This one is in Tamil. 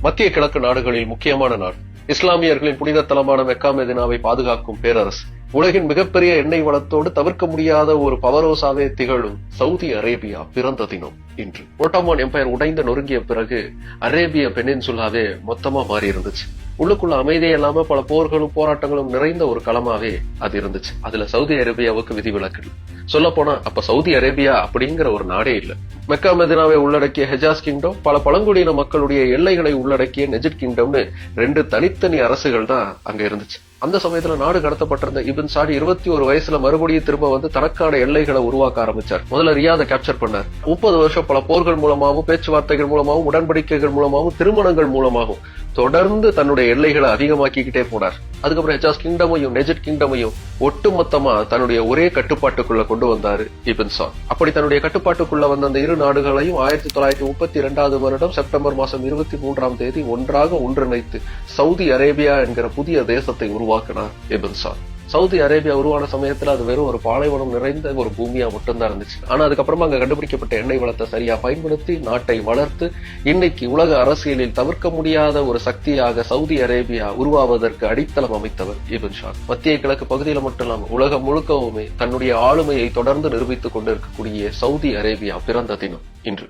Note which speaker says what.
Speaker 1: மத்திய கிழக்கு நாடுகளில் முக்கியமான நாடு, இஸ்லாமியர்களின் புனித தலமான மெக்கா மெதினாவை பாதுகாக்கும் பேரரசு, உலகின் மிகப்பெரிய எண்ணெய் வளத்தோடு தவிர்க்க முடியாத ஒரு பவரோசாவே திகழும் சவுதி அரேபியா பிறந்த தினம் இன்று. ஒட்டோமான் எம்பையர் உடைந்து நொறுங்கிய பிறகு அரேபிய பெனின்சுலாவே மொத்தமா மாறி இருந்துச்சு. உள்ளுக்குள்ள அமைதியே இல்லாம பல போர்களும் போராட்டங்களும் நிறைந்த ஒரு களமாவே அது இருந்துச்சு. அதுல சவுதி அரேபியாவுக்கு விதிவிலக்கு. சொல்ல போனா அப்ப சவுதி அரேபியா அப்படிங்கிற ஒரு நாடே இல்ல. மெக்கா மெதினாவை உள்ளடக்கிய ஹெஜாஸ் கிங்டம், பல பழங்குடியின மக்களுடைய எல்லைகளை உள்ளடக்கிய நெஜிட் கிங்டம்னு 2 தனித்தனி அரசுகள் தான் அங்க இருந்துச்சு. அந்த சமயத்துல நாடு கடத்தப்பட்டிருந்த இபின் சாடி 21 வயசுல மறுபடியும் திரும்ப வந்து தனக்கான எல்லைகளை உருவாக்க ஆரம்பிச்சார். முதல்ல ரியாதை கேப்சர் பண்ணார். 30 வருஷம் பல போர்கள் மூலமாகவும், பேச்சுவார்த்தைகள் மூலமாகவும், உடன்படிக்கைகள் மூலமாகவும், திருமணங்கள் மூலமாகவும் தொடர்ந்து தன்னுடைய எல்லைகளை அதிகமாக்கிக்கிட்டே போனார். அதுக்கப்புறம் ஹெஜாஸ் கிங்டமையும் நெஜிட் கிங்டமையும் ஒட்டுமொத்தமா தன்னுடைய ஒரே கட்டுப்பாட்டுக்குள்ள கொண்டு வந்தாரு இபின் சாட். அப்படி தன்னுடைய கட்டுப்பாட்டுக்குள்ள வந்த அந்த இரு நாடுகளையும் 1932 வருடம் செப்டம்பர் மாசம் 23ஆம் தேதி ஒன்றாக ஒன்றிணைத்து சவுதி அரேபியா என்கிற புதிய தேசத்தை உருவாக்கினார் இபின் சாட். சவுதி அரேபியா உருவான சமயத்துல அது வெறும் ஒரு பாலைவனம் நிறைந்த ஒரு பூமியா மட்டும்தான் இருந்துச்சு. ஆனா அதுக்கப்புறமா அங்க கண்டுபிடிக்கப்பட்ட எண்ணெய் வளத்தை சரியா பயன்படுத்தி நாட்டை வளர்த்து இன்னைக்கு உலக அரசியலில் தவிர்க்க முடியாத ஒரு சக்தியாக சவுதி அரேபியா உருவாவதற்கு அடித்தளம் அமைத்தவர் இபின் சாட். மத்திய கிழக்கு பகுதியில மட்டும் இல்லாம உலகம் முழுக்கவுமே தன்னுடைய ஆளுமையை தொடர்ந்து நிரூபித்துக் கொண்டிருக்கக்கூடிய சவுதி அரேபியா பிறந்த தினம் இன்று.